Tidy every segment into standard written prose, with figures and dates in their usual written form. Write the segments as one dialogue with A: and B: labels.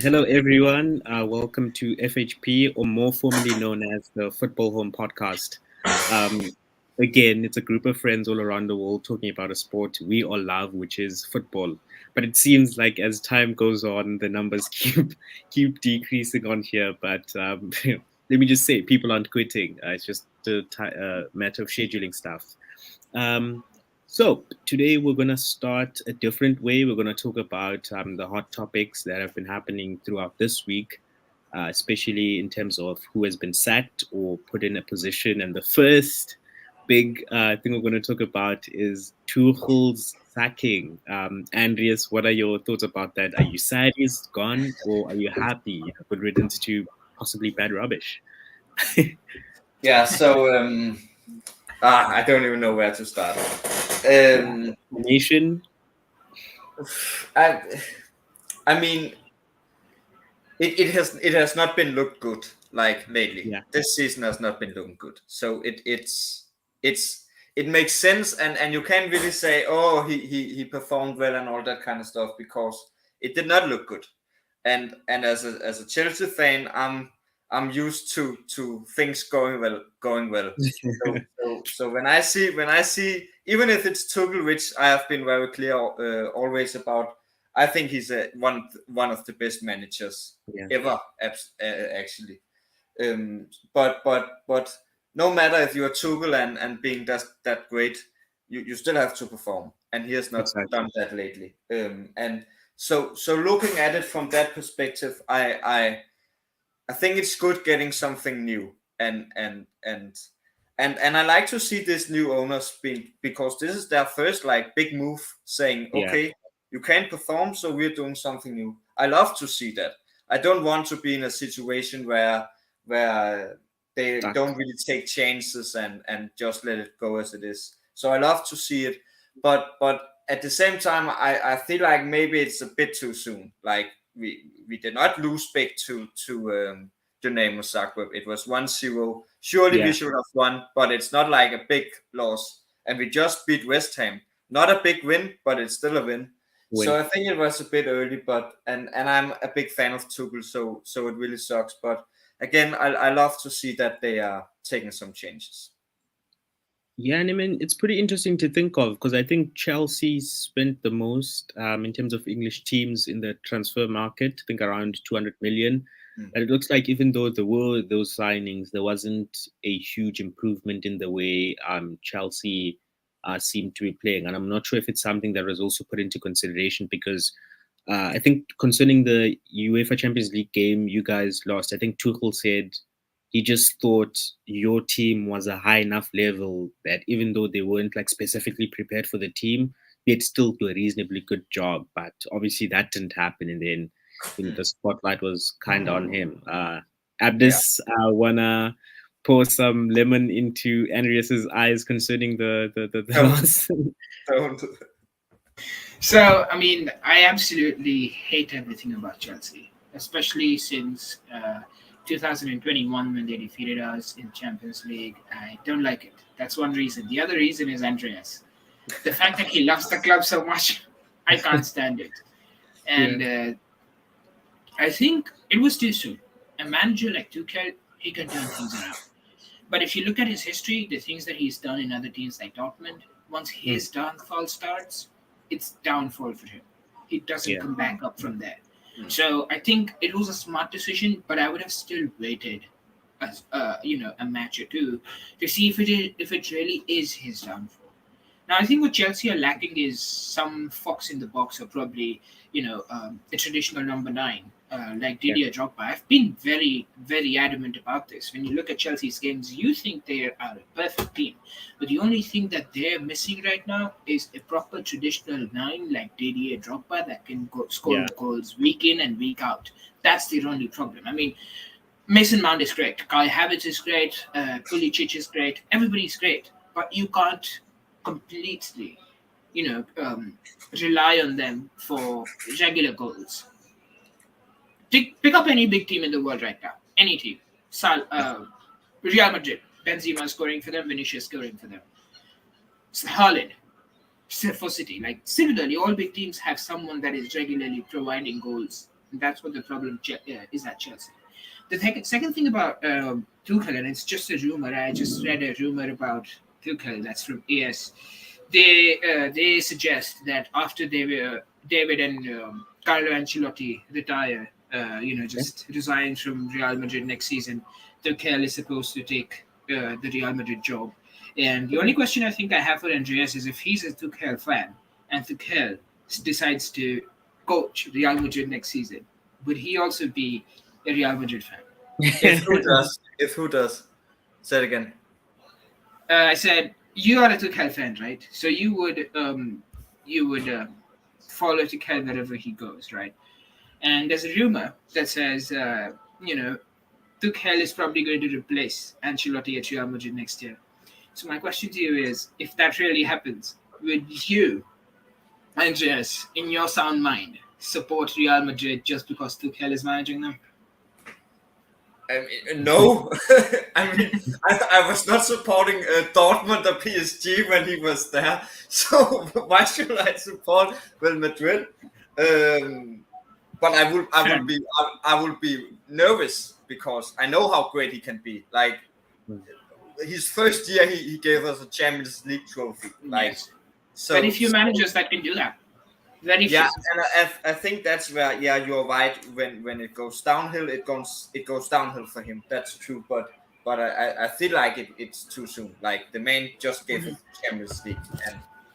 A: Hello, everyone. Welcome to FHP, or more formally known as the Football Home Podcast. Again, it's a group of friends all around the world talking about a sport we all love, which is football. But it seems like as time goes on, the numbers keep decreasing on here. But let me just say, people aren't quitting. It's just a matter of scheduling stuff. Um, so today we're going to start a different way. We're going to talk about the hot topics that have been happening throughout this week, especially in terms of who has been sacked or put in a position. And the first big thing we're going to talk about is Tuchel's sacking. Andreas, what are your thoughts about that? Are you sad he's gone, or are you happy? Good riddance to possibly bad rubbish.
B: Yeah, so I don't even know where to start.
A: Nation.
B: I mean, it has not been looked good like lately.
A: Yeah.
B: This season has not been looking good. So it makes sense, and you can't really say, oh, he performed well and all that kind of stuff, because it did not look good. And as a Chelsea fan, I'm used to things going well. So when I see, even if it's Tuchel, which I have been very clear always about, I think he's one of the best managers ever, actually. But no matter if you are Tuchel and being that great, you still have to perform, and he has not done that lately. And so looking at it from that perspective, I think it's good getting something new, and I like to see this new owners because this is their first like big move, saying, okay, you can't perform, so we're doing something new. I love to see that. I don't want to be in a situation where they don't really take chances and just let it go as it is. So I love to see it, but at the same time, I feel like maybe it's a bit too soon. Like we did not lose big to Dynamo Zagreb. It was 1-0. Surely we should have won, but it's not like a big loss. And we just beat West Ham. Not a big win, but it's still a win. So I think it was a bit early, but and I'm a big fan of Tuchel, so it really sucks. But again, I love to see that they are taking some changes.
A: Yeah, and I mean, it's pretty interesting to think of, because I think Chelsea spent the most in terms of English teams in the transfer market, I think around 200 million. And it looks like even though there were those signings, there wasn't a huge improvement in the way Chelsea seemed to be playing. And I'm not sure if it's something that was also put into consideration, because I think concerning the UEFA Champions League game you guys lost, I think Tuchel said he just thought your team was a high enough level that even though they weren't like specifically prepared for the team, they'd still do a reasonably good job. But obviously that didn't happen, and then the spotlight was kind of on him. Abdus, wanna pour some lemon into Andreas's eyes concerning the loss?
B: Don't.
C: So, I mean, I absolutely hate everything about Chelsea, especially since 2021 when they defeated us in Champions League. I don't like it. That's one reason. The other reason is Andreas. The fact that he loves the club so much, I can't stand it. And I think it was too soon. A manager like Tuchel, he can turn things around. But if you look at his history, the things that he's done in other teams like Dortmund, once his downfall starts, it's downfall for him. He doesn't come back up from there. So I think it was a smart decision, but I would have still waited, as a match or two, to see if it really is his downfall. Now I think what Chelsea are lacking is some fox in the box, or probably the traditional number 9, like Didier Drogba. I've been very, very adamant about this. When you look at Chelsea's games, you think they are a perfect team, but the only thing that they're missing right now is a proper traditional 9 like Didier Drogba that can score goals week in and week out. That's the only problem. I mean, Mason Mount is great, Kai Havertz is great, Pulisic is great, everybody's great, but you can't completely rely on them for regular goals. Pick up any big team in the world right now, any team. Real Madrid, Benzema scoring for them, Vinicius scoring for them. Haaland for City. Like, similarly, all big teams have someone that is regularly providing goals And that's what the problem is at Chelsea. The second thing about Tuchel, and it's just a rumor. I just read a rumor about Tuchel that's from AS. They suggest that after David and Carlo Ancelotti retire, just resign from Real Madrid next season, Tuchel is supposed to take the Real Madrid job. And the only question I think I have for Andreas is if he's a Tuchel fan and Tuchel decides to coach Real Madrid next season, would he also be a Real Madrid fan?
B: If who does? Say it again.
C: I said you are a Tuchel fan, right? So you would follow Tuchel wherever he goes, right? And there's a rumor that says Tuchel is probably going to replace Ancelotti at Real Madrid next year. So my question to you is, if that really happens, would you, Andreas, in your sound mind, support Real Madrid just because Tuchel is managing them?
B: No. I was not supporting Dortmund or PSG when he was there. So why should I support Real Madrid? But I will be nervous because I know how great he can be. Like his first year, he gave us a Champions League trophy. Like,
C: yes. So very few managers that can do that. Very few.
B: Yeah, and I think that's where you're right. When it goes downhill, it goes downhill for him. That's true. But I feel like it's too soon. Like the man just gave us Champions League,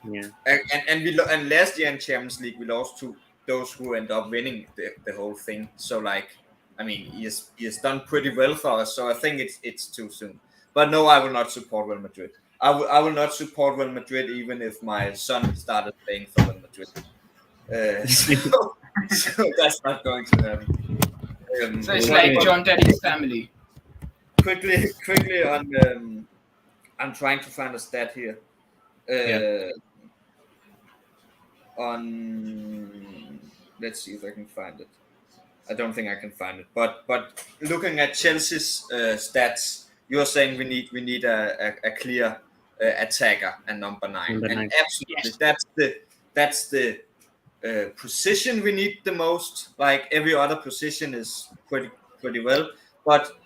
B: and last year in Champions League we lost to those who end up winning the whole thing. So like, I mean, he has done pretty well for us. So I think it's too soon. But no, I will not support Real Madrid. I will not support Real Madrid even if my son started playing for Real Madrid. So that's not going to happen.
C: So it's like John Terry's family.
B: Quickly on. I'm trying to find a stat here. On. Let's see if I can find it. I don't think I can find it. But looking at Chelsea's stats, you're saying we need a clear attacker and number 9. And absolutely, yes. That's the position we need the most. Like every other position is pretty well, but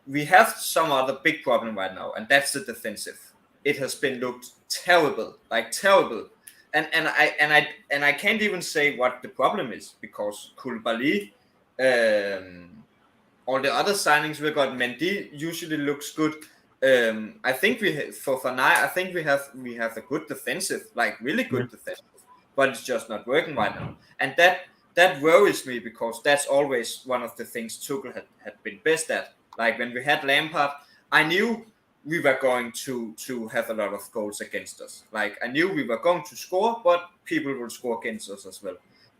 B: we have some other big problem right now, and that's the defensive. It has been looked terrible, and I can't even say what the problem is because Koulibaly, all the other signings we got, Mendy usually looks good. I think for Fanai, I think we have a good defensive, like really good defensive. But it's just not working right now. And that worries me because that's always one of the things Tuchel had been best at. Like when we had Lampard, I knew we were going to have a lot of goals against us. Like I knew we were going to score, but people will score against us as well.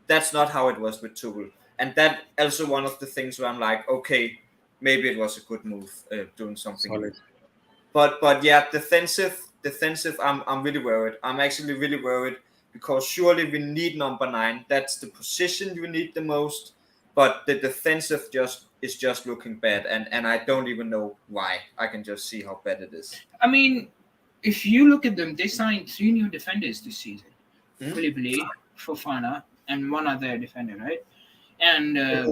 B: That's not how it was with Tuchel. And that also one of the things where I'm like, okay, maybe it was a good move doing something. Solid. But yeah, defensive, I'm really worried. I'm actually really worried. Because surely we need number 9. That's the position you need the most. But the defensive is just looking bad. And I don't even know why. I can just see how bad it is.
C: I mean, if you look at them, they signed 3 new defenders this season. Koulibaly, Fofana, and one other defender, right? And yes.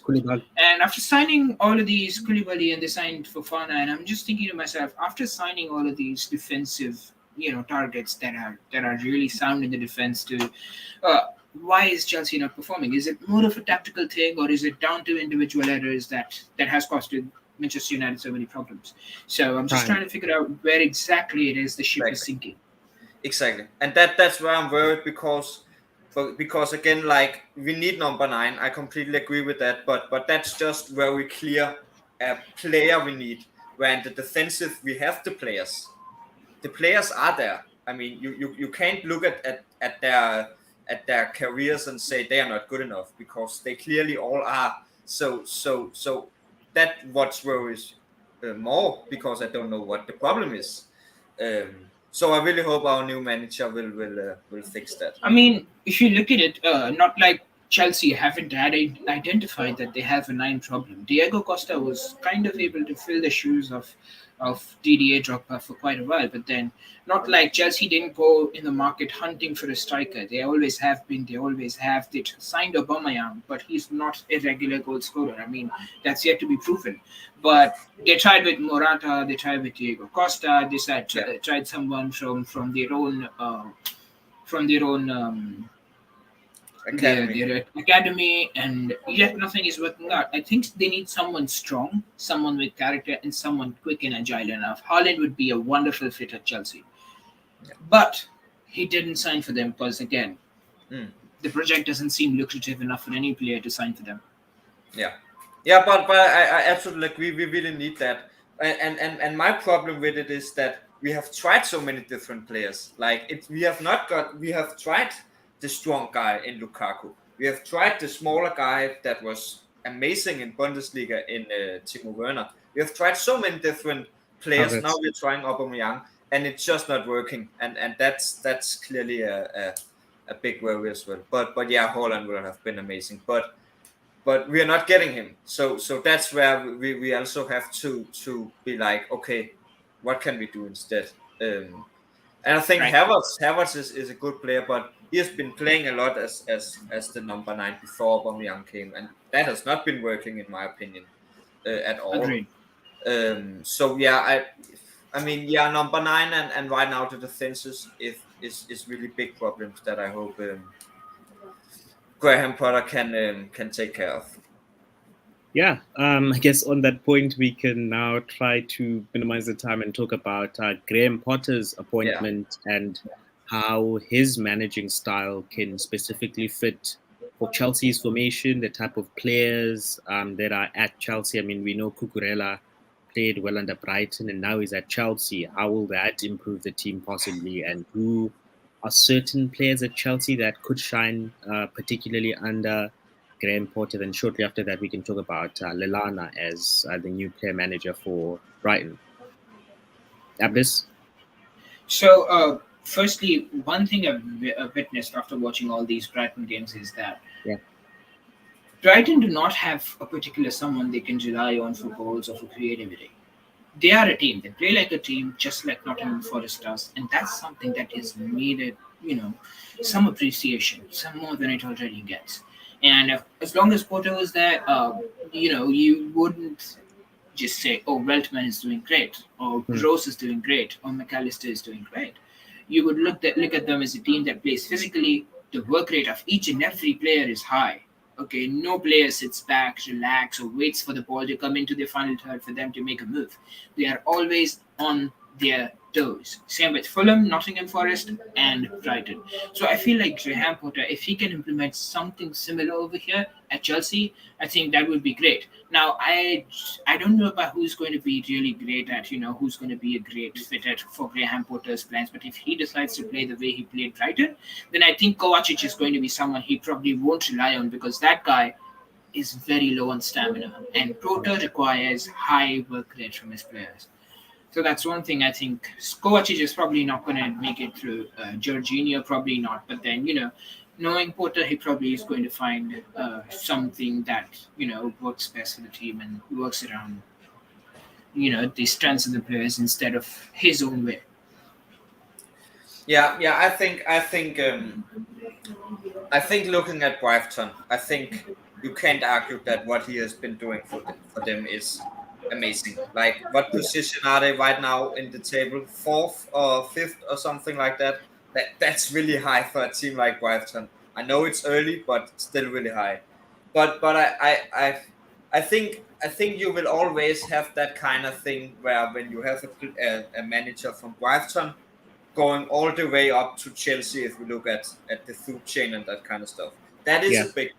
A: Koulibaly.
C: And after signing all of these, Koulibaly, and they signed Fofana, and I'm just thinking to myself, after signing all of these defensive, targets that are really sound in the defense, why is Chelsea not performing? Is it more of a tactical thing, or is it down to individual errors that has costed Manchester United so many problems? So I'm just trying to figure out where exactly it is the ship is sinking.
B: Exactly, and that's where I'm worried because again, like we need number 9. I completely agree with that, but that's just where we clear a player we need. Where in the defensive we have the players. The players are there. I mean, you can't look at their careers and say they are not good enough because they clearly all are. So that what worries more because I don't know what the problem is. So I really hope our new manager will fix that.
C: I mean, if you look at it, not like Chelsea haven't identified that they have a nine problem. Diego Costa was kind of able to fill the shoes of DDA Drogba for quite a while, but then not like Chelsea didn't go in the market hunting for a striker. They always have been. They always have. They signed Aubameyang, but he's not a regular goal scorer. I mean, that's yet to be proven. But they tried with Morata. They tried with Diego Costa. They tried someone from their own. From their own their academy, and yet nothing is working out. I think they need someone strong, someone with character, and someone quick and agile enough. Haaland would be a wonderful fit at Chelsea, but he didn't sign for them because, again, the project doesn't seem lucrative enough for any player to sign for them.
B: But I absolutely agree. We really need that, and my problem with it is that we have tried so many different players. Like we have tried the strong guy in Lukaku. We have tried the smaller guy that was amazing in Bundesliga in Timo Werner. We have tried so many different players. Now we're trying Aubameyang, and it's just not working. And that's clearly a big worry as well. But yeah, Haaland would have been amazing. But we are not getting him. So that's where we also have to be like, okay, what can we do instead? And I think Havertz is a good player, but he has been playing a lot as the number 9 before Aubameyang came, and that has not been working in my opinion at all.
C: Agreed.
B: So yeah, I mean number 9 and right now the defenses is really big problems that I hope Graham Potter can take care of.
A: Yeah, I guess on that point, we can now try to minimize the time and talk about Graham Potter's appointment and how his managing style can specifically fit for Chelsea's formation, the type of players that are at Chelsea. I mean, we know Cucurella played well under Brighton and now he's at Chelsea. How will that improve the team possibly? And who are certain players at Chelsea that could shine, particularly under Graham Potter? Then shortly after that, we can talk about Lallana as the new player manager for Brighton. Abdis?
C: So, firstly, one thing I've witnessed after watching all these Brighton games is that Brighton do not have a particular someone they can rely on for goals or for creativity. They are a team. They play like a team, just like Nottingham Forest does, and that's something that is needed. Some appreciation, some more than it already gets. And as long as Potter was there, you wouldn't just say, "Oh, Veltman is doing great," or "Gross is doing great," or "McAllister is doing great." You would look at them as a team that plays physically. The work rate of each and every player is high. Okay, no player sits back, relax, or waits for the ball to come into the final third for them to make a move. They are always on their toes. Same with Fulham, Nottingham Forest, and Brighton. So I feel like Graham Potter, if he can implement something similar over here at Chelsea, I think that would be great. Now, I don't know about who's going to be really great at, who's going to be a great fit for Graham Potter's plans, but if he decides to play the way he played Brighton, then I think Kovacic is going to be someone he probably won't rely on because that guy is very low on stamina, and Potter requires high work rate from his players. So that's one thing I think. Kovacic is probably not going to make it through. Jorginho probably not. But then, knowing Potter, he probably is going to find something that, works best for the team and works around, the strengths of the players instead of his own way.
B: Yeah. I think looking at Brighton, I think you can't argue that what he has been doing for them is amazing. Like, what position are they right now in the table? 4th or 5th or something like that. That's really high for a team like Brighton. I know it's early, but still really high. But I think you will always have that kind of thing where when you have a manager from Brighton going all the way up to Chelsea, if we look at the food chain and that kind of stuff, that is a big.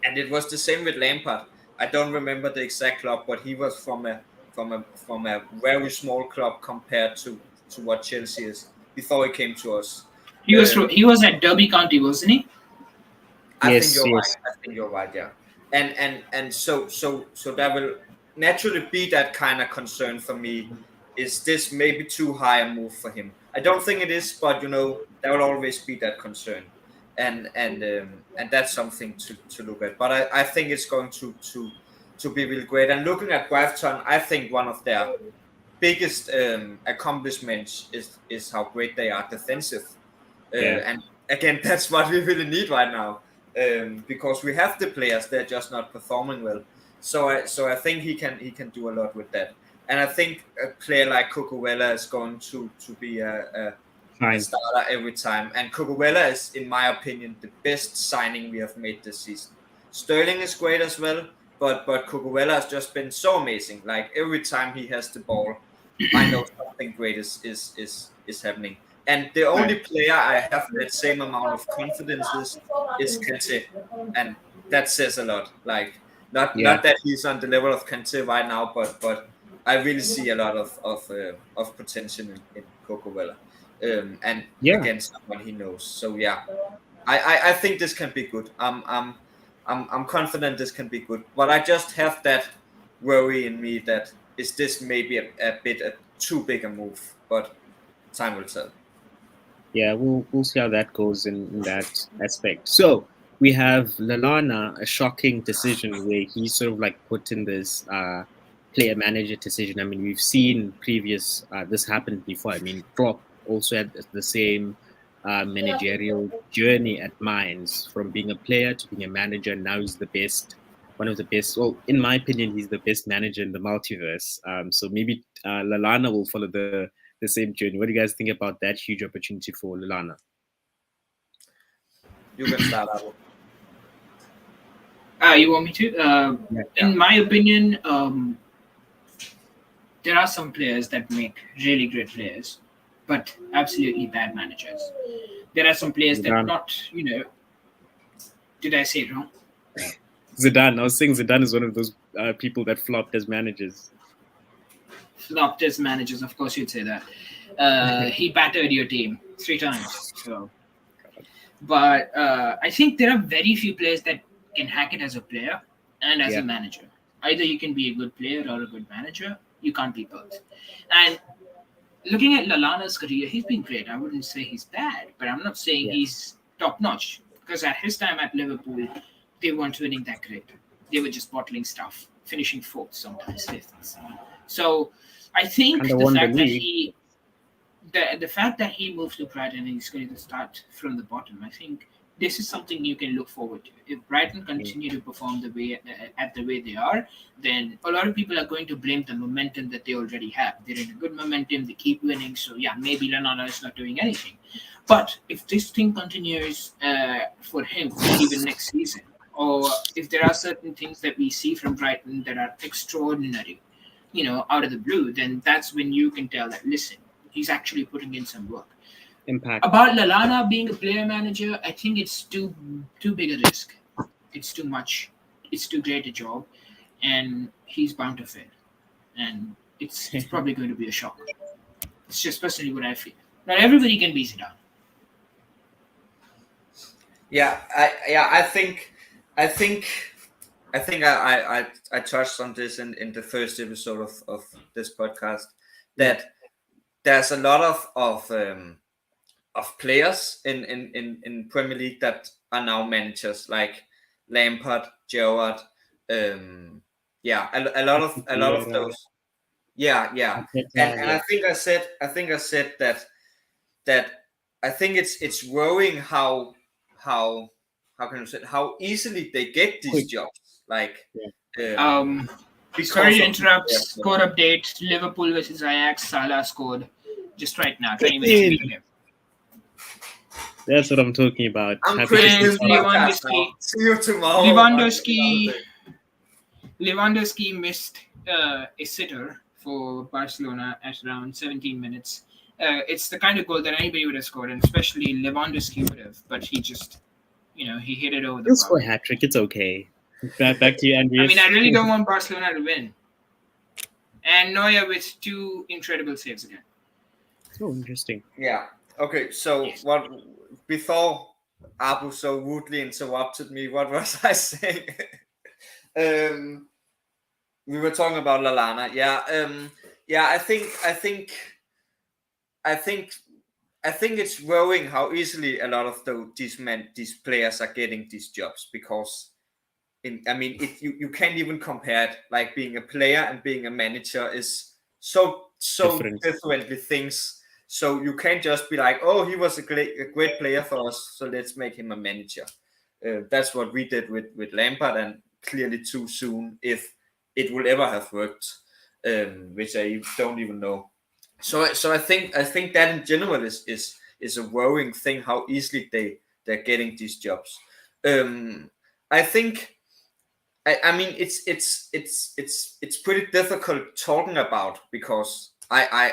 B: And it was the same with Lampard. I don't remember the exact club, but he was from a very small club compared to what Chelsea is before he came to us.
C: He was at Derby County, wasn't he?
B: I think you're right. Yeah, and so that will naturally be that kind of concern for me. Is this maybe too high a move for him? I don't think it is, but there will always be that concern. and that's something to look at. But I think it's going to be really great. And looking at Brighton, I think one of their biggest accomplishments is how great they are defensive. And again, that's what we really need right now, because we have the players, they're just not performing well. So I think he can do a lot with that. And I think a player like Cucurella is going to be a starter every time. And Cucurella is, in my opinion, the best signing we have made this season. Sterling is great as well, but Cucurella has just been so amazing. Like every time he has the ball, I know something great is happening. And the only player I have that same amount of confidence is Kante, and that says a lot. Like not that he's on the level of Kante right now, but I really see a lot of potential in Cucurella, and against someone he knows. So I think this can be good. I'm confident this can be good, but I just have that worry in me that is this maybe a bit too big a move, but time will tell.
A: Yeah, we'll see how that goes in that aspect. So we have Lallana, a shocking decision where he sort of like put in this player manager decision. I mean, we've seen previous this happened before. I mean, Klopp also had the same managerial journey at Mainz, from being a player to being a manager. Now he's the best, one of the best. Well, in my opinion, he's the best manager in the multiverse. So maybe Lallana will follow the same journey. What do you guys think about that huge opportunity for Lallana?
B: You can start out.
C: You want me to? In my opinion, there are some players that make really great players, but absolutely bad managers. There are some players that not, did I say it wrong?
A: Zidane. I was saying Zidane is one of those people that flopped as managers.
C: Flopped as managers, of course you'd say that. He battered your team 3 times. So, but I think there are very few players that can hack it as a player and as a manager. Either you can be a good player or a good manager. You can't be both. And looking at Lallana's career, he's been great. I wouldn't say he's bad, but I'm not saying he's top notch, because at his time at Liverpool, they weren't winning that great. They were just bottling stuff, finishing 4th, sometimes 5th. So I think the fact that he moved to Brighton and he's going to start from the bottom, I think this is something you can look forward to. If Brighton continue to perform the way they are, then a lot of people are going to blame the momentum that they already have. They're in a good momentum, they keep winning, so maybe Lallana is not doing anything. But if this thing continues for him even next season, or if there are certain things that we see from Brighton that are extraordinary, out of the blue, then that's when you can tell that, listen, he's actually putting in some work.
A: Impact.
C: About Lallana being a player manager, I think it's too big a risk. It's too much. It's too great a job, and he's bound to fail. And it's probably going to be a shock. It's just personally what I feel. Not everybody can be Zidane.
B: I think I touched on this in the first episode of this podcast, that there's a lot of players in Premier League that are now managers, like Lampard, Gerrard, a lot of those. And I think I said that I think it's worrying how can you say it, how easily they get these jobs. Like
C: sorry to interrupt. Score update: Liverpool versus Ajax. Salah scored just right now. 20 minutes ago.
A: That's what I'm talking about.
B: Lewandowski. See you tomorrow.
C: Lewandowski missed a sitter for Barcelona at around 17 minutes. It's the kind of goal that anybody would have scored, and especially Lewandowski would have. But he just, he hit it over the bar.
A: He'll score a hat trick. It's okay. Back to you, Andreas.
C: I mean, I really don't want Barcelona to win. And Neuer with 2 incredible saves again.
A: Oh, interesting.
B: Yeah. Okay. So what before Abu so rudely interrupted me? What was I saying? We were talking about Lallana. I think I think it's worrying how easily a lot of these players are getting these jobs, because you can't even compare it. Like, being a player and being a manager is so differently things. So you can't just be like, oh, he was a great player for us, so let's make him a manager. That's what we did with Lampard, and clearly too soon, if it will ever have worked, which I don't even know. So I think that in general is a worrying thing, how easily they're getting these jobs. I think. I mean, it's pretty difficult talking about, because I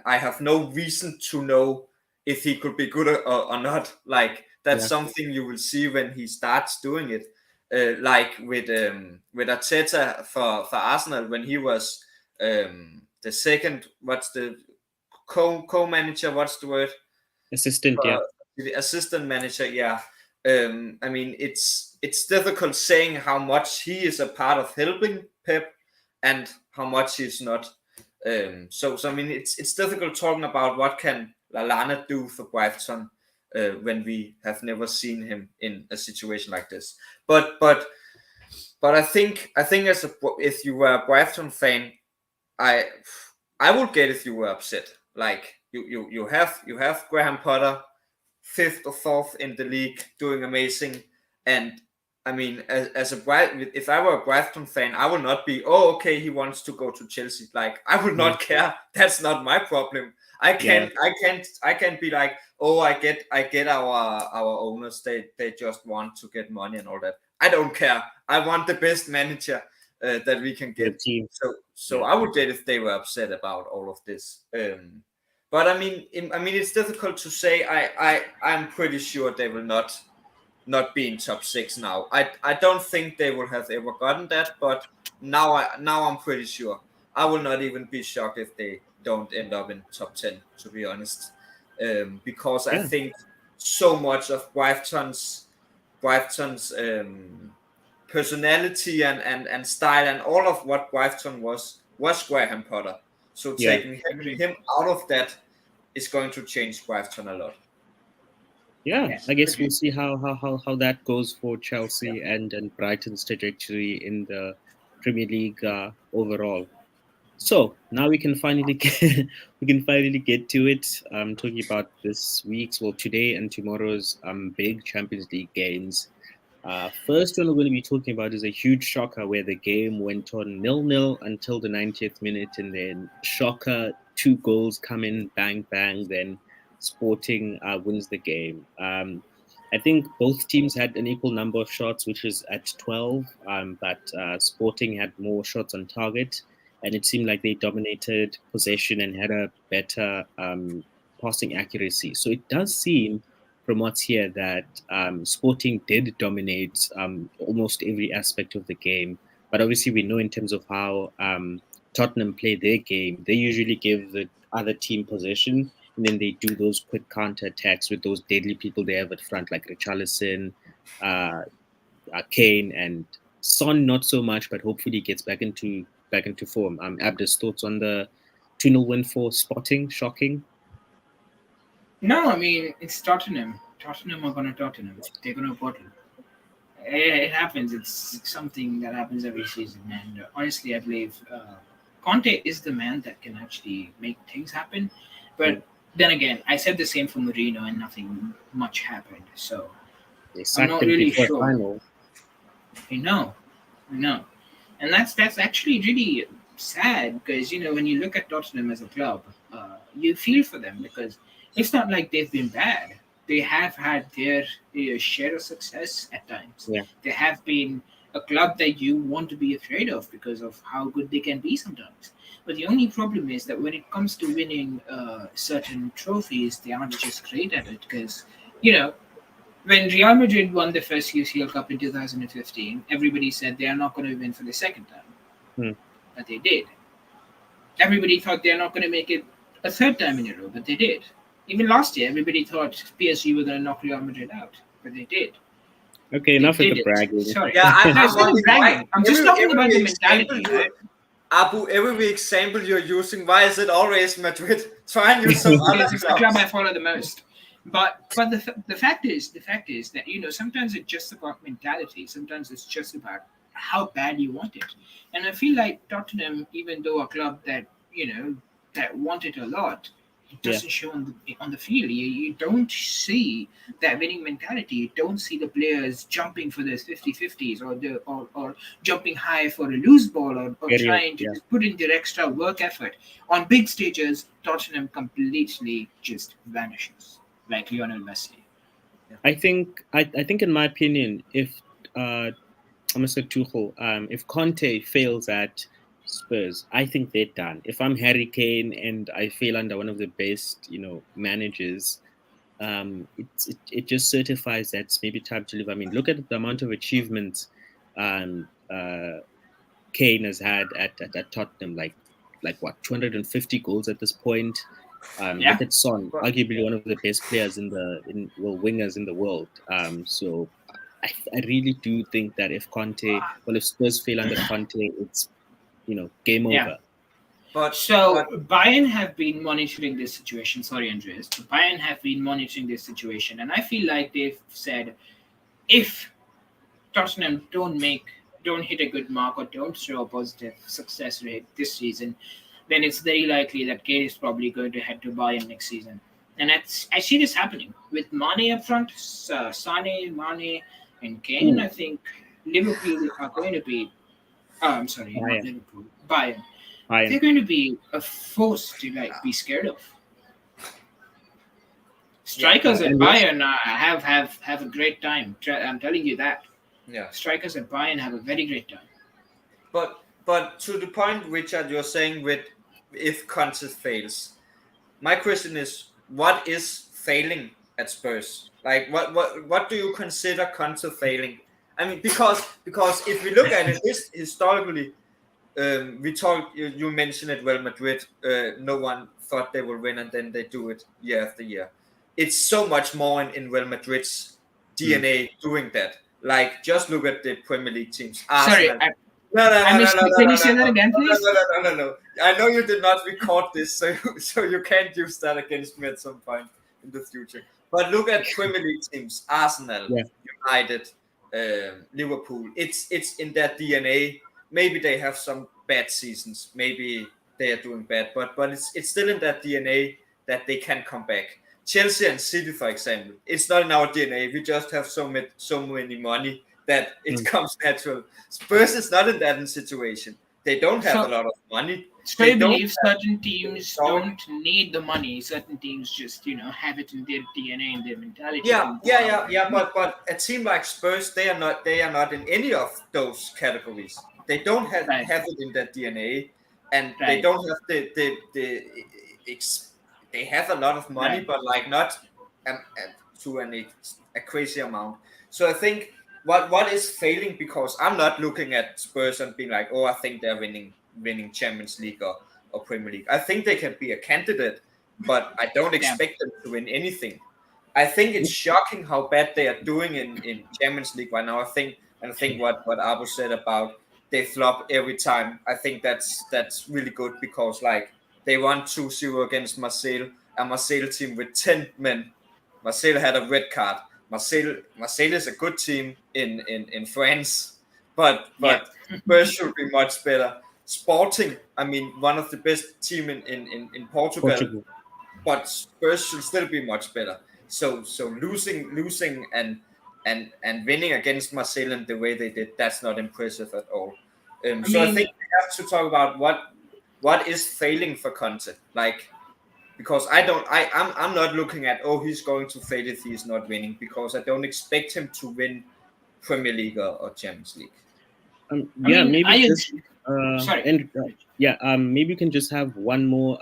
B: have no reason to know if he could be good or not. Like, that's something you will see when he starts doing it. Like with Arteta for Arsenal, when he was the second, what's the co-manager? What's the word?
A: Assistant,
B: the assistant manager. Yeah. I mean, it's difficult saying how much he is a part of helping Pep and how much he's not. So I mean, it's difficult talking about what can Lallana do for Brighton when we have never seen him in a situation like this. But I think if you were a Brighton fan, I would get if you were upset. Like, you have Graham Potter, 5th or 4th in the league, doing amazing. And I mean, if I were a Brighton fan, I would not be, oh, okay, he wants to go to Chelsea. Like, I would not care. That's not my problem. I can't be like, oh, I get our owners, they just want to get money and all that. I don't care. I want the best manager that we can get. So I would get if they were upset about all of this. But I mean, it's difficult to say. I'm pretty sure they will not be in top 6 now. I don't think they will have ever gotten that, but now I'm pretty sure. I will not even be shocked if they don't end up in top 10, to be honest, because I think so much of Brighton's personality and style, and all of what Brighton was Graham Potter. So taking him out of that is going to change Brighton a lot.
A: Yeah, I guess we'll see how that goes for Chelsea and Brighton's trajectory in the Premier League overall. So now we can finally get to it. Talking about this week's, today and tomorrow's big Champions League games. First one we're going to be talking about is a huge shocker where the game went on 0-0 until the 90th minute, and then shocker, 2 goals come in, bang bang, then Sporting wins the game. I think both teams had an equal number of shots, which is at 12, but Sporting had more shots on target, and it seemed like they dominated possession and had a better passing accuracy. So it does seem, from what's here, that Sporting did dominate almost every aspect of the game. But obviously we know in terms of how Tottenham play their game, they usually give the other team possession, and then they do those quick counter attacks with those deadly people they have at front, like Richarlison, Kane, and Son. Not so much, but hopefully he gets back into form. Abdus, thoughts on the 2-0 win for Sporting? Shocking?
C: No, I mean, it's Tottenham. Tottenham are going to Tottenham. They're going to bottle. It happens. It's something that happens every season. And honestly, I believe Conte is the man that can actually make things happen. But then again, I said the same for Mourinho and nothing much happened. So I'm not really sure. I know. And that's actually really sad, because, when you look at Tottenham as a club, you feel for them, because it's not like they've been bad. They have had their share of success at times.
A: Yeah.
C: They have been a club that you want to be afraid of because of how good they can be sometimes. But the only problem is that when it comes to winning certain trophies, they aren't just great at it. Because, when Real Madrid won the first UCL Cup in 2015, everybody said they are not going to win for the second time. But they did. Everybody thought they're not going to make it a third time in a row, but they did. Even last year, everybody thought PSG were going to knock Real Madrid out, but they did.
A: Okay, enough of the bragging.
C: Sorry.
B: Yeah,
C: I'm just talking about the mentality.
B: Abu, every example you're using, why is it always Madrid? Try and use some other
C: Because it's the club I
B: clubs.
C: follow the most. But the fact is that sometimes it's just about mentality. Sometimes it's just about how bad you want it. And I feel like Tottenham, even though a club that that want it a lot, it
A: Yeah.
C: doesn't show on the field. You don't see that winning mentality. You don't see the players jumping for those 50-50s or jumping high for a loose ball or
A: Aerial,
C: trying to
A: yeah.
C: just put in their extra work effort. On big stages, Tottenham completely just vanishes like Lionel Messi.
A: I think in my opinion, if I'm gonna say Tuchel, if Conte fails at Spurs, I think they're done. If I'm Harry Kane and I fail under one of the best, managers, it just certifies that it's maybe time to leave. I mean, look at the amount of achievements um, Kane has had at Tottenham, like what 250 goals at this point.
C: Yeah.
A: Look at Son,
B: But
A: arguably one of the best players wingers in the world. So I really do think that if Spurs fail under Conte, it's game
C: Yeah.
A: over.
C: So
B: but
C: Bayern have been monitoring this situation. Sorry, Andreas. Bayern have been monitoring this situation, and I feel like they've said if Tottenham don't hit a good mark or don't show a positive success rate this season, then it's very likely that Kane is probably going to head to Bayern next season. And I see this happening with Mane up front, Sane, Mane, and Kane.
A: Ooh,
C: I think Liverpool are going to be. Oh, I'm sorry, not
A: Bayern,
C: Liverpool. Bayern.
A: Bayern.
C: They're going to be a force to be scared of.
B: yeah,
C: Strikers at
A: And
C: Bayern have a great time. I'm telling you that.
B: yeah.
C: Strikers at Bayern have a very great time.
B: But to the point, Richard, you're saying with if Conte fails, my question is, what is failing at Spurs? Like, what do you consider Conte failing? I mean, because if we look at it historically, we talked. You mentioned it well, Madrid. No one thought they would win, and then they do it year after year. It's so much more in Real Madrid's
A: mm,
B: DNA doing that. Like, just look at the Premier League teams.
C: Sorry,
B: Arsenal. No, no,
C: I
B: no, no,
C: missed
B: no,
C: you.
B: no,
C: Can you
B: no,
C: say that
B: no,
C: again,
B: no,
C: please?
B: no, no, no, no, no. I know you did not record this, so you can't use that against me at some point in the future. But look at Premier League teams: Arsenal,
A: yeah,
B: United, Liverpool. It's in their DNA. Maybe they have some bad seasons. Maybe they are doing bad, but it's still in that DNA that they can come back. Chelsea and City, for example, it's not in our DNA. We just have so many money that it
A: mm,
B: comes natural. Spurs is not in that situation. They don't have a
C: So,
B: lot of money.
C: so
B: They
C: you
B: don't
C: believe
B: have
C: certain teams
B: historic.
C: don't need the money? Certain teams just have it in their DNA and their mentality
B: Yeah,
C: to go
B: yeah,
C: out
B: yeah,
C: and
B: yeah.
C: win.
B: But a team like Spurs, they are not in any of those categories. They don't
C: Right,
B: have it in their DNA, and they
C: right,
B: don't have ex- they have a lot of money,
C: right.
B: but like not to a crazy amount. So I think what is failing, because I'm not looking at Spurs and being like, oh, I think they're winning Champions League or Premier League. I think they can be a candidate, but I don't
C: Yeah.
B: expect them to win anything. I think it's shocking how bad they are doing in Champions League right now. I think what Abu said about they flop every time. I think that's really good, because like they won 2-0 against Marseille, a Marseille team with 10 men. Marseille had a red card. Marseille is a good team in France, but
C: Yeah.
B: Spurs should be much better. Sporting, I mean, one of the best team in Portugal,
A: Portugal.
B: but Spurs should still be much better. So losing and winning against Marseille in the way they did, that's not impressive at all.
C: I
B: So I think
C: mean,
B: we have to talk about what is failing for Conte, like, because I'm not looking at, oh, he's going to fail if he's not winning, because I don't expect him to win Premier League or Champions League.
C: I
A: Yeah,
C: mean,
A: maybe
C: I
A: just
C: agree. Sorry.
A: yeah, maybe we can just have one more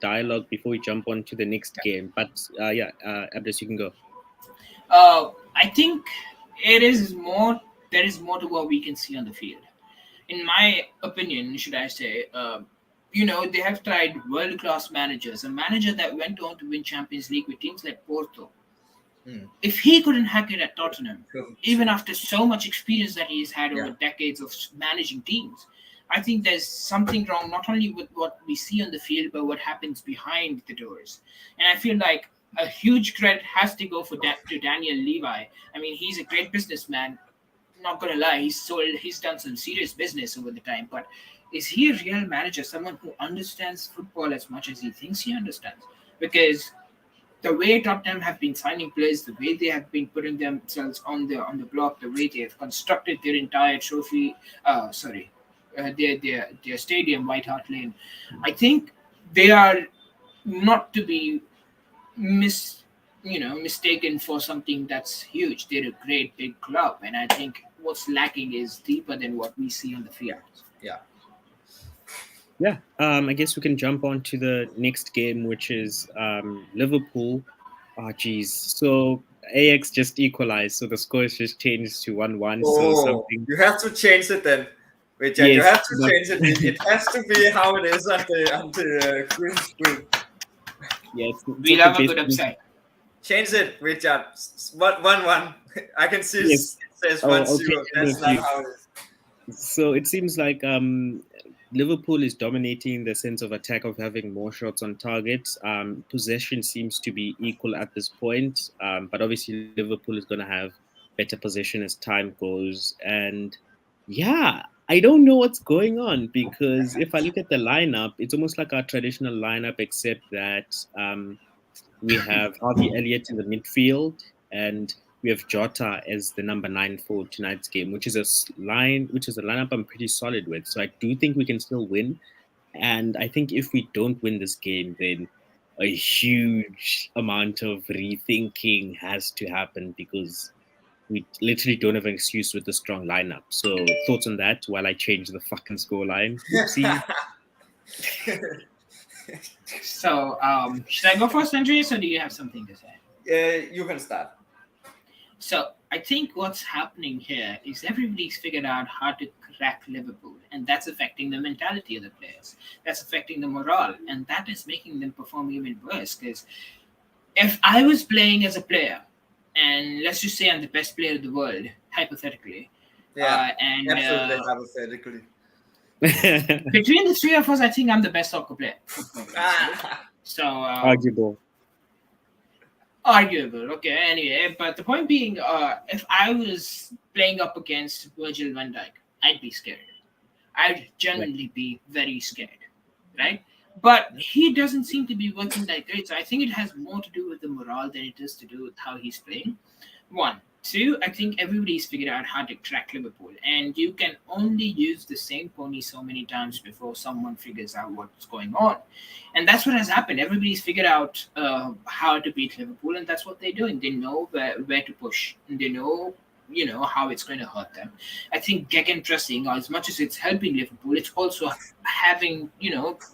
A: dialogue before we jump on to the next game. But yeah, Abdus, you can go.
C: I think it is more. There is more to what we can see on the field. In my opinion, should I say, they have tried world class managers. A manager that went on to win Champions League with teams like Porto.
B: Hmm.
C: If he couldn't hack it at Tottenham,
B: True,
C: even
B: true.
C: after so much experience that he's had over
B: Yeah,
C: decades of managing teams, I think there's something wrong, not only with what we see on the field, but what happens behind the doors. And I feel like a huge credit has to go to Daniel Levi. I mean, he's a great businessman. Not gonna lie, he's done some serious business over the time. But is he a real manager? Someone who understands football as much as he thinks he understands? Because the way Tottenham have been signing players, the way they have been putting themselves on the block, the way they have constructed their entire their stadium, White Hart Lane, I think they are not to be mistaken for something that's huge. They're a great big club, and I think what's lacking is deeper than what we see on the field.
B: Yeah.
A: Yeah, I guess we can jump on to the next game, which is Liverpool. Oh, geez. So AX just equalized, so the score has just changed to 1-1. So something.
B: You have to change it then. Richard,
A: Yes,
B: you have to
A: but-
B: change it. It has to be how it is on the green screen.
A: Yeah,
C: We love a good upside.
B: Change it, Richard. 1-1. I can see
A: Yes.
B: it says
A: Oh,
B: 1-0.
A: okay,
B: That's
A: thank
B: not how it is.
A: So it seems like Liverpool is dominating in the sense of attack, of having more shots on target. Possession seems to be equal at this point, but obviously Liverpool is going to have better possession as time goes. And yeah, I don't know what's going on, because if I look at the lineup, it's almost like our traditional lineup, except that we have Harvey Elliott in the midfield, and we have Jota as the number 9 for tonight's game, which is a lineup I'm pretty solid with. So I do think we can still win. And I think if we don't win this game, then a huge amount of rethinking has to happen, because we literally don't have an excuse with the strong lineup. So thoughts on that while I change the fucking scoreline? Oopsie.
C: So, should I go first, Andreas, or do you have something to say?
B: You can start.
C: So, I think what's happening here is everybody's figured out how to crack Liverpool, and that's affecting the mentality of the players. That's affecting the morale, and that is making them perform even worse. Because if I was playing as a player, and let's just say I'm the best player in the world, hypothetically,
B: Absolutely hypothetically.
C: between the three of us, I think I'm the best soccer player. So arguable. Okay. Anyway, but the point being, if I was playing up against Virgil van Dijk, I'd be scared. I'd genuinely be very scared, right? But he doesn't seem to be working that great. So I think it has more to do with the morale than it does to do with how he's playing. 1. 2, I think everybody's figured out how to crack Liverpool. And you can only use the same pony so many times before someone figures out what's going on. And that's what has happened. Everybody's figured out how to beat Liverpool, and that's what they're doing. They know where to push, and they know how it's going to hurt them. I think gegenpressing, as much as it's helping Liverpool, it's also having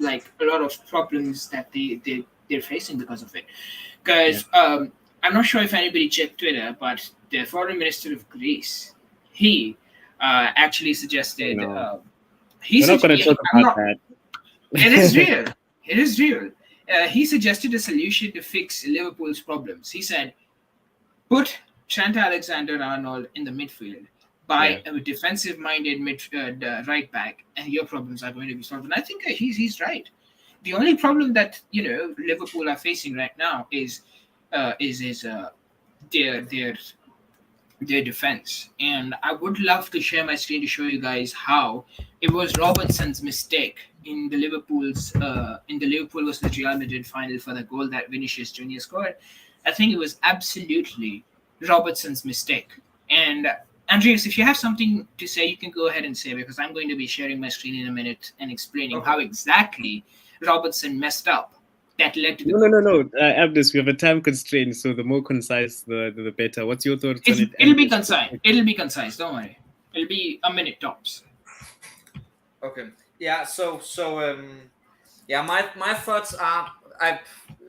C: like a lot of problems that they're facing because of it. Because I'm not sure if anybody checked Twitter, but the foreign minister of Greece, he actually suggested.
A: We're not going to talk about that.
C: It is real. It is real. He suggested a solution to fix Liverpool's problems. He said, put Trent Alexander-Arnold in the midfield by a defensive-minded right back, and your problems are going to be solved. And I think he's right. The only problem that Liverpool are facing right now is their defense. And I would love to share my screen to show you guys how it was Robertson's mistake in the Liverpool versus Real Madrid final for the goal that Vinicius Junior scored. I think it was absolutely Robertson's mistake. And Andreas, if you have something to say, you can go ahead and say, because I'm going to be sharing my screen in a minute and explaining how exactly Robertson messed up. That led to the
A: No. Abdus, we have a time constraint, so the more concise, the better. What's your thoughts on it?
C: It'll be concise. It'll be concise. Don't worry. It'll be a minute tops.
B: Okay. Yeah. So my thoughts are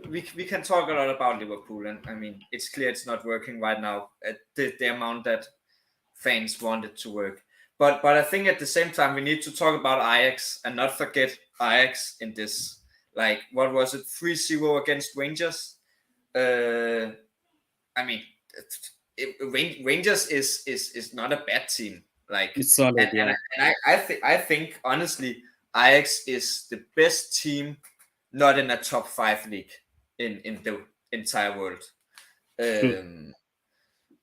B: we can talk a lot about Liverpool, and I mean it's clear it's not working right now at the amount that fans want it to work. But I think at the same time we need to talk about Ajax and not forget Ajax in this. Like, what was it? 3-0 against Rangers. I mean, Rangers is not a bad team. Like
A: It's solid,
B: I think honestly, Ajax is the best team, not in a top 5 league in the entire world.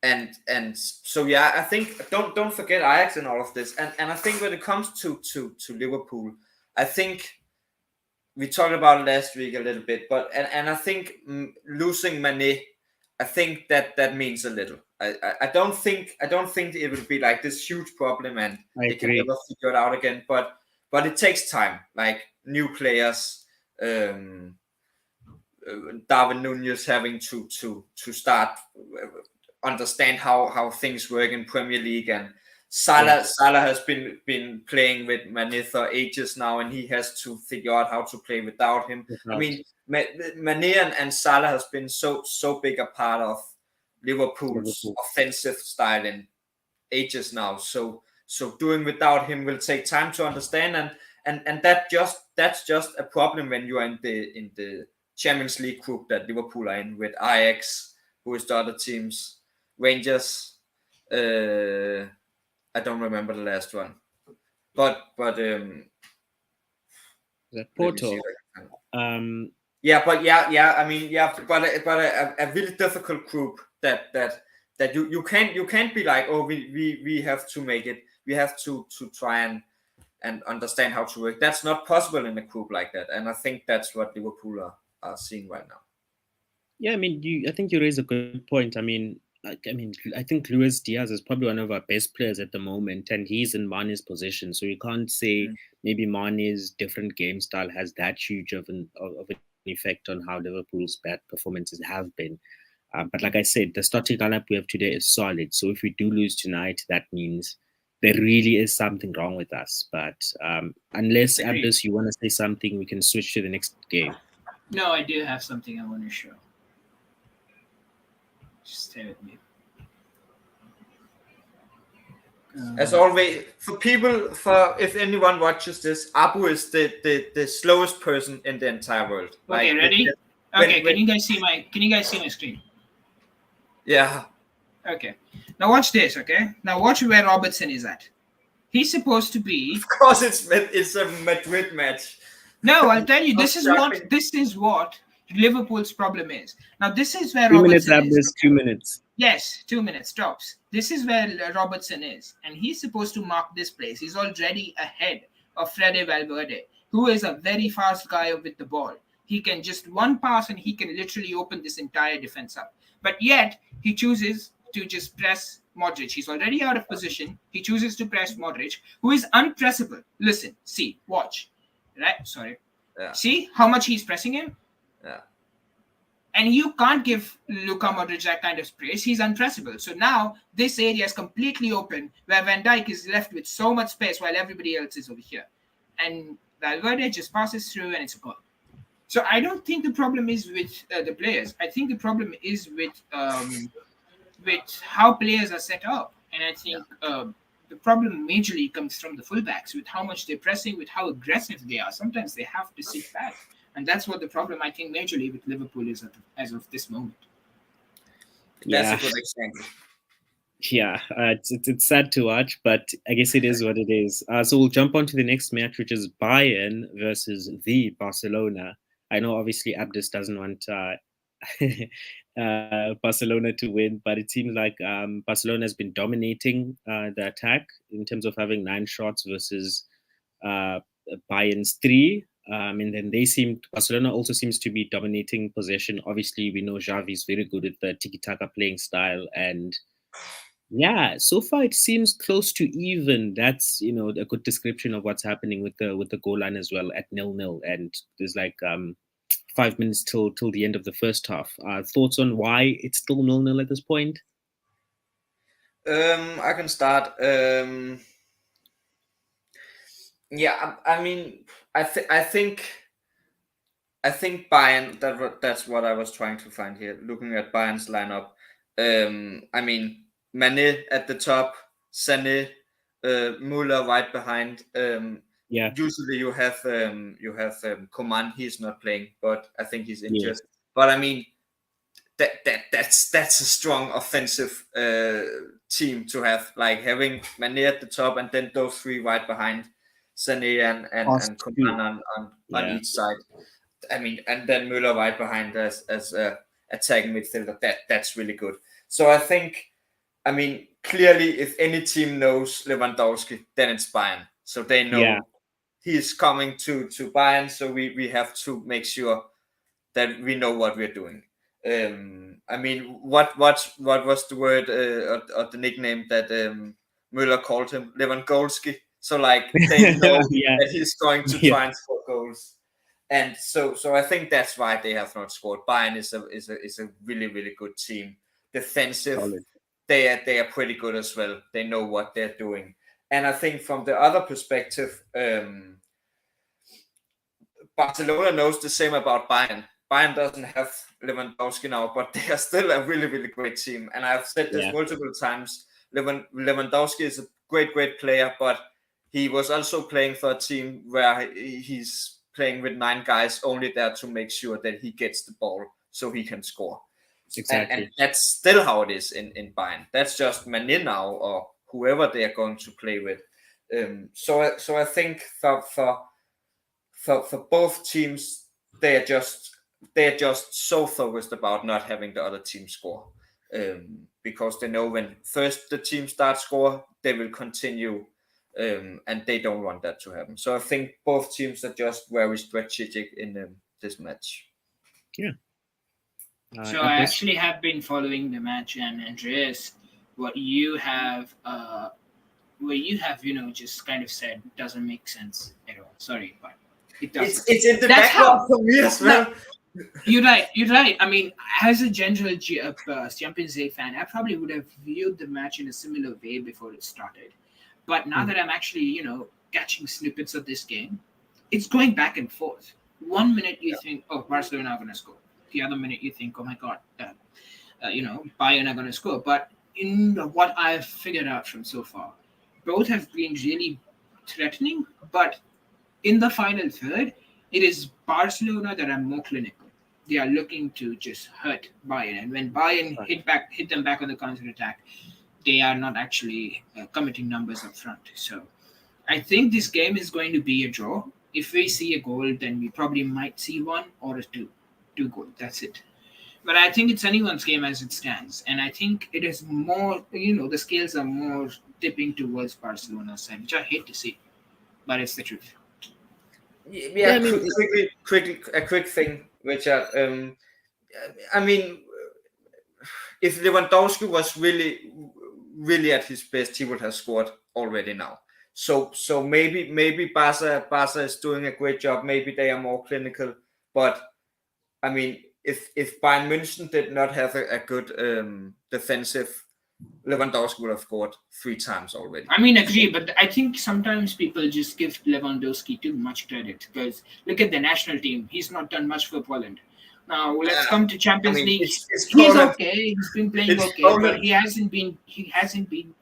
B: And so yeah, I think don't forget Ajax in all of this. And I think when it comes to Liverpool, I think we talked about it last week a little bit, but and I think losing Mané, I think that means a little. I don't think it will be like this huge problem and
A: I
B: they can
A: agree.
B: never figure it out again. But it takes time, like new players. Darwin Nunez having to start understand how things work in Premier League, and Salah has been playing with Mané for ages now, and he has to figure out how to play without him. I mean, Mané and Salah has been so big a part of Liverpool's offensive style in ages now. So doing without him will take time to understand, and that's just a problem when you are in the Champions League group that Liverpool are in with Ajax, who is the other teams, Rangers. I don't remember the last one, but
A: Porto.
B: I mean, but a really difficult group that you can't be like, oh, we have to make it. We have to try and understand how to work. That's not possible in a group like that, and I think that's what Liverpool are seeing right now.
A: Yeah, I mean, I think you raise a good point. I mean, I think Luis Diaz is probably one of our best players at the moment, and he's in Mane's position. So you can't say maybe Mane's different game style has that huge of an effect on how Liverpool's bad performances have been. But like I said, the starting lineup we have today is solid. So if we do lose tonight, that means there really is something wrong with us. But unless, Abdus, you want to say something, we can switch to the next game.
C: No, I do have something I want to show. Just stay with me.
B: As always, if anyone watches this, Abu is the slowest person in the entire world.
C: Okay,
B: like,
C: ready? Okay, can you guys see my screen?
B: Yeah.
C: Okay. Now watch this, okay? Now watch where Robertson is at. He's supposed to be.
B: Of course, it's a Madrid match.
C: No, I'll tell you. This is what Liverpool's problem is. Now this is where
A: 2 minutes,
C: Robertson is.
A: 2 minutes.
C: Yes, 2 minutes tops. This is where Robertson is, and he's supposed to mark this place. He's already ahead of Fede Valverde, who is a very fast guy with the ball. He can just one pass and he can literally open this entire defense up. But yet he chooses to just press Modric. He's already out of position. He chooses to press Modric, who is unpressable. Listen, see, watch. Right? Sorry.
B: Yeah.
C: See how much he's pressing him?
B: Yeah.
C: And you can't give Luka Modric that kind of space. He's unpressable. So now this area is completely open, where Van Dijk is left with so much space while everybody else is over here. And Valverde just passes through and it's a goal. So I don't think the problem is with the players. I think the problem is with how players are set up. And I think the problem majorly comes from the fullbacks, with how much they're pressing, with how aggressive they are. Sometimes they have to sit back. And that's what the problem, I think, majorly with Liverpool is as of this moment.
B: That's a good example.
A: Yeah, it's sad to watch, but I guess it is what it is. So we'll jump on to the next match, which is Bayern versus the Barcelona. I know, obviously, Abdus doesn't want Barcelona to win, but it seems like Barcelona has been dominating the attack in terms of having 9 shots versus Bayern's 3. And then Barcelona also seems to be dominating possession. Obviously, we know Xavi is very good at the tiki-taka playing style. And yeah, so far it seems close to even. That's, a good description of what's happening with the goal line as well at 0-0. And there's like 5 minutes till the end of the first half. Thoughts on why it's still 0-0 at this point?
B: I can start. Yeah, I mean, I think Bayern. That's what I was trying to find here. Looking at Bayern's lineup, I mean, Mané at the top, Sané, Müller right behind.
A: Yeah.
B: Usually you have Coman. He's not playing, but I think he's injured. Yeah. But I mean, that's a strong offensive team to have, like having Mane at the top and then those three right behind Sané and Coman on each side. I mean, and then Müller right behind as attacking midfielder. That's really good. So I think, I mean, clearly, if any team knows Lewandowski, then it's Bayern. So they know he's coming to Bayern. So we have to make sure that we know what we're doing. I mean, what was the word or the nickname that Müller called him? Lewandowski. So like they know that he's going to try and score goals. And so I think that's why they have not scored. Bayern is a really, really good team. Defensive, they are pretty good as well. They know what they're doing. And I think from the other perspective, Barcelona knows the same about Bayern. Bayern doesn't have Lewandowski now, but they are still a really, really great team. And I've said this multiple times. Lewandowski is a great, great player, but he was also playing for a team where he's playing with 9 guys only there to make sure that he gets the ball so he can score.
A: Exactly.
B: And that's still how it is in Bayern. That's just Mane now or whoever they are going to play with. So I think for both teams, they're just so focused about not having the other team score, because they know when first the team starts score, they will continue, and they don't want that to happen. So I think both teams are just very strategic in this match.
A: Yeah.
C: So I actually have been following the match, and Andreas, what you have just kind of said doesn't make sense at all. Sorry, but it doesn't.
B: It's in the background for me as well.
C: No, you're right. I mean, as a general Champions League fan, I probably would have viewed the match in a similar way before it started. But now that I'm actually, catching snippets of this game, it's going back and forth. 1 minute you think, oh, Barcelona are going to score. The other minute you think, oh my God, Bayern are going to score. But in what I've figured out from so far, both have been really threatening. But in the final third, it is Barcelona that are more clinical. They are looking to just hurt Bayern. And when Bayern hit them back on the counter-attack, they are not actually committing numbers up front. So I think this game is going to be a draw. If we see a goal, then we probably might see 1 or 2 goals. That's it. But I think it's anyone's game as it stands. And I think it is more, the scales are more tipping towards Barcelona's side, which I hate to see. But it's the truth.
B: Yeah, I mean, a quick thing, Richard. I mean, if Lewandowski was really, really at his best, he would have scored already now. So maybe Barca is doing a great job. Maybe they are more clinical. But I mean, if Bayern München did not have a good defensive, Lewandowski would have scored 3 times already.
C: I mean, agree, but I think sometimes people just give Lewandowski too much credit, because look at the national team. He's not done much for Poland. Now let's come to Champions League. He's okay. He's been playing okay, but he hasn't been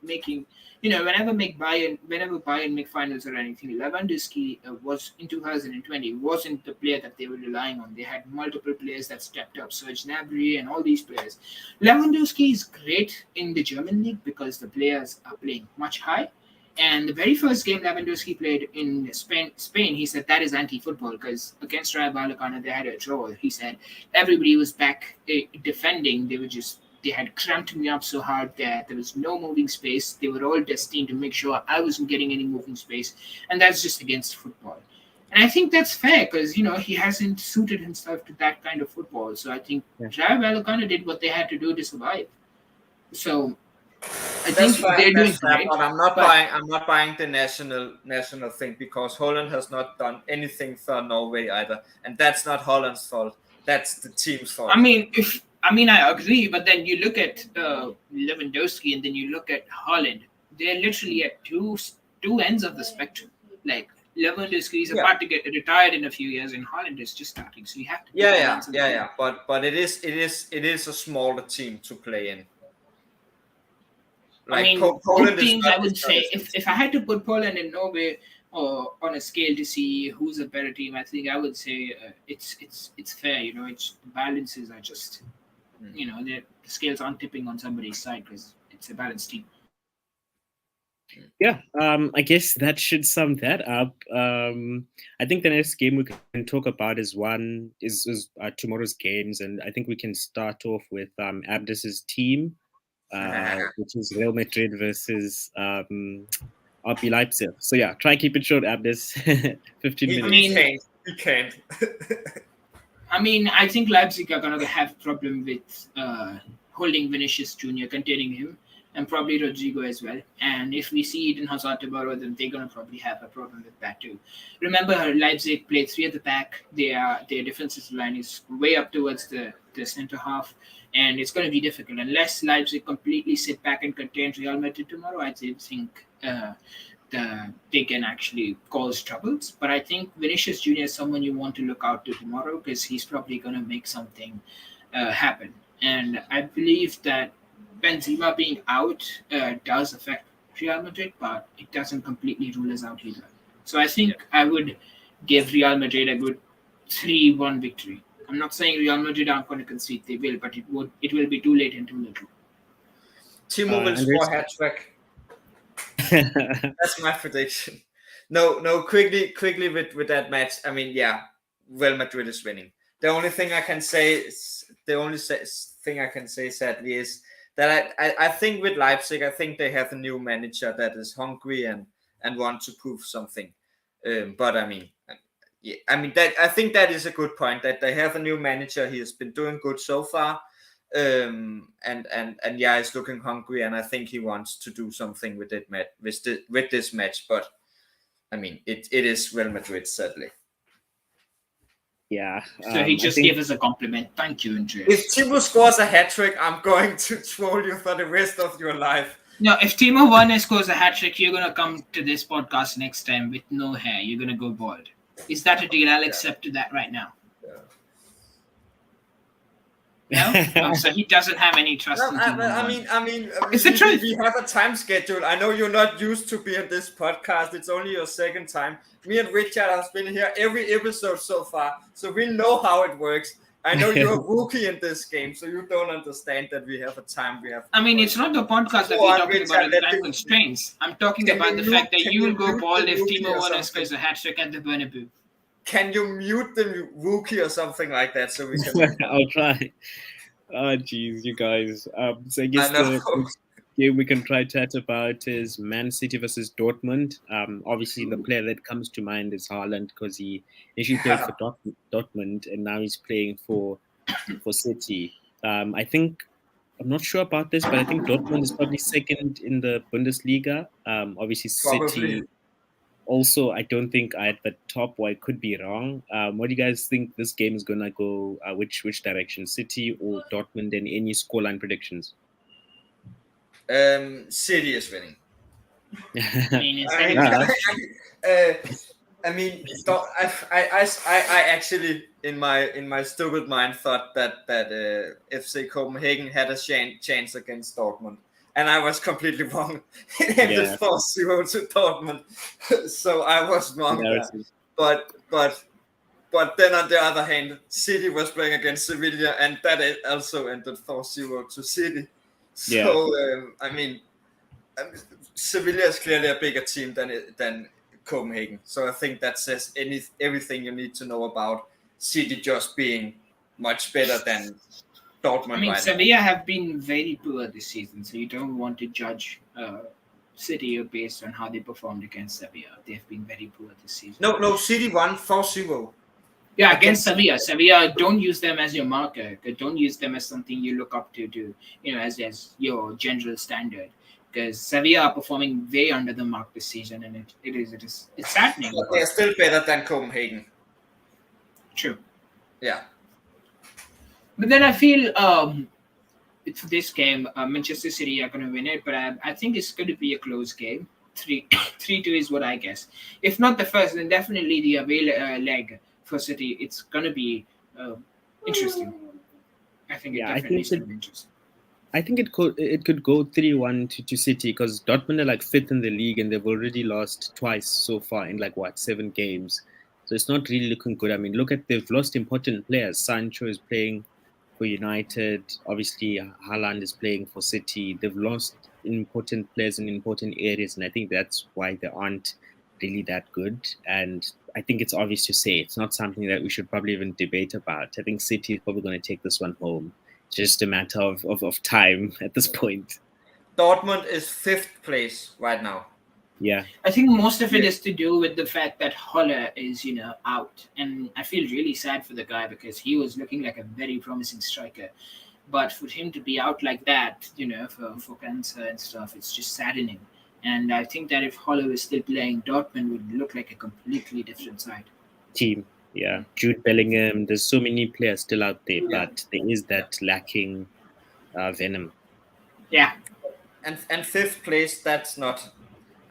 C: making. Whenever Bayern make finals or anything, Lewandowski was in 2020 wasn't the player that they were relying on. They had multiple players that stepped up, Serge Gnabry and all these players. Lewandowski is great in the German league because the players are playing much high. And the very first game Lewandowski played in Spain, he said that is anti-football, because against RB Leipzig they had a draw. He said everybody was back defending. They had cramped me up so hard that there was no moving space. They were all destined to make sure I wasn't getting any moving space. And that's just against football. And I think that's fair because, he hasn't suited himself to that kind of football. So I think RB Leipzig did what they had to do to survive. So I think they're doing great.
B: But I'm not buying the national thing, because Holland has not done anything for Norway either. And that's not Holland's fault. That's the team's fault.
C: I agree, but then you look at Lewandowski and then you look at Holland. They're literally at two ends of the spectrum. Like Lewandowski is about to get retired in a few years, and Holland is just starting. So you have to.
B: Yeah. But it is a smaller team to play in.
C: Like, Poland teams, I would say, if I had to put Poland and Norway on a scale to see who's a better team, I think I would say it's fair. It's balances are just. The scales aren't tipping on somebody's side because it's a balanced team.
A: Yeah, I guess that should sum that up. I think the next game we can talk about is tomorrow's games, and I think we can start off with Abdus's team, which is Real Madrid versus RB Leipzig. So yeah, try and keep it short, Abdus. 15
C: I
A: minutes.
C: mean,
B: He can't.
C: I think Leipzig are gonna have problem with holding Vinicius Junior, containing him, and probably Rodrigo as well. And if we see Eden Hazard tomorrow, then they're gonna probably have a problem with that too. Remember, Leipzig play three at the back. Their defensive line is way up towards the center half, and it's gonna be difficult unless Leipzig completely sit back and contain Real Madrid tomorrow. I think. They can actually cause troubles. But I think Vinicius Junior is someone you want to look out to tomorrow because he's probably going to make something happen. And I believe that Benzema being out does affect Real Madrid, but it doesn't completely rule us out either. So I think I would give Real Madrid a good 3-1 victory. I'm not saying Real Madrid aren't going to concede; they will, but it will be too late and too little.
B: Timo will score hat trick. That's my prediction. No. Quickly with that match. I mean, yeah, Real Madrid is winning. The only thing I can say, sadly, is that I think with Leipzig, I think they have a new manager that is hungry and want to prove something. But I mean, that I think that is a good point that they have a new manager. He has been doing good so far. And yeah, he's looking hungry, and I think he wants to do something with it with this match. But I mean, it is Real Madrid, sadly.
A: Yeah.
C: So he just gave us a compliment. Thank you, Andreas.
B: If Timo scores a hat trick, I'm going to troll you for the rest of your life.
C: No, if Timo Werner scores a hat trick, you're gonna come to this podcast next time with no hair. You're gonna go bald. Is that a deal? I'll accept that right now. No? So he doesn't have any trust in Timo.
B: I mean,
C: it's the truth.
B: We have a time schedule. I know you're not used to be on this podcast. It's only your second time. Me and Richard have been here every episode so far, so we know how it works. I know you're a rookie in this game, so you don't understand that we have a time.
C: It's not the podcast that we're talking about the time constraints. I'm talking about the fact that you will go bald if Timo Werner scores a hat trick at the Bernabeu.
B: Can you mute the rookie or something like that so we can?
A: I'll try. Oh, geez, you guys. So I guess the game we can try chat about is Man City versus Dortmund. Obviously, the player that comes to mind is Haaland because he initially played for Dortmund and now he's playing for City. I'm not sure about this, but I think Dortmund is probably second in the Bundesliga. Obviously, City. Also, I don't think at the top, or I could be wrong. What do you guys think this game is going to go? Which direction, City or Dortmund, and any scoreline predictions?
B: City is winning. I actually, in my stupid mind, thought that FC Copenhagen had a chance against Dortmund. And I was completely wrong. It ended 4-0 to Dortmund. So I was wrong there. But then on the other hand, City was playing against Sevilla, and that also ended 4-0 to City. So, Sevilla is clearly a bigger team than Copenhagen. So I think that says everything you need to know about City just being much better than Dortmund.
C: Sevilla have been very poor this season, so you don't want to judge City based on how they performed against Sevilla. They've been very poor this season.
B: No, City won 4-0.
C: Yeah, against Sevilla. Sevilla, don't use them as your marker. Don't use them as something you look up to as your general standard. Because Sevilla are performing way under the mark this season, and it's saddening.
B: But they're still better than Copenhagen.
C: True.
B: Yeah.
C: But then I feel it's this game, Manchester City are going to win it, but I think it's going to be a close game. 3-2 is what I guess. If not the first, then definitely the away leg for City. It's going to be interesting. I think it's going to be interesting.
A: I think it could go 3-1 to City because Dortmund are like fifth in the league and they've already lost twice so far in 7 games. So it's not really looking good. I mean, they've lost important players. Sancho is playing for United. Obviously, Haaland is playing for City. They've lost important players in important areas, and I think that's why they aren't really that good. And I think it's obvious to say it's not something that we should probably even debate about. I think City is probably going to take this one home. It's just a matter of time at this point.
B: Dortmund is 5th place right now.
A: Yeah.
C: I think most of it is to do with the fact that Haller is, out. And I feel really sad for the guy because he was looking like a very promising striker. But for him to be out like that, for cancer and stuff, it's just saddening. And I think that if Haller was still playing, Dortmund would look like a completely different side.
A: Team. Yeah. Jude Bellingham, there's so many players still out there, but there is that lacking venom.
C: Yeah.
B: And 5th place, that's not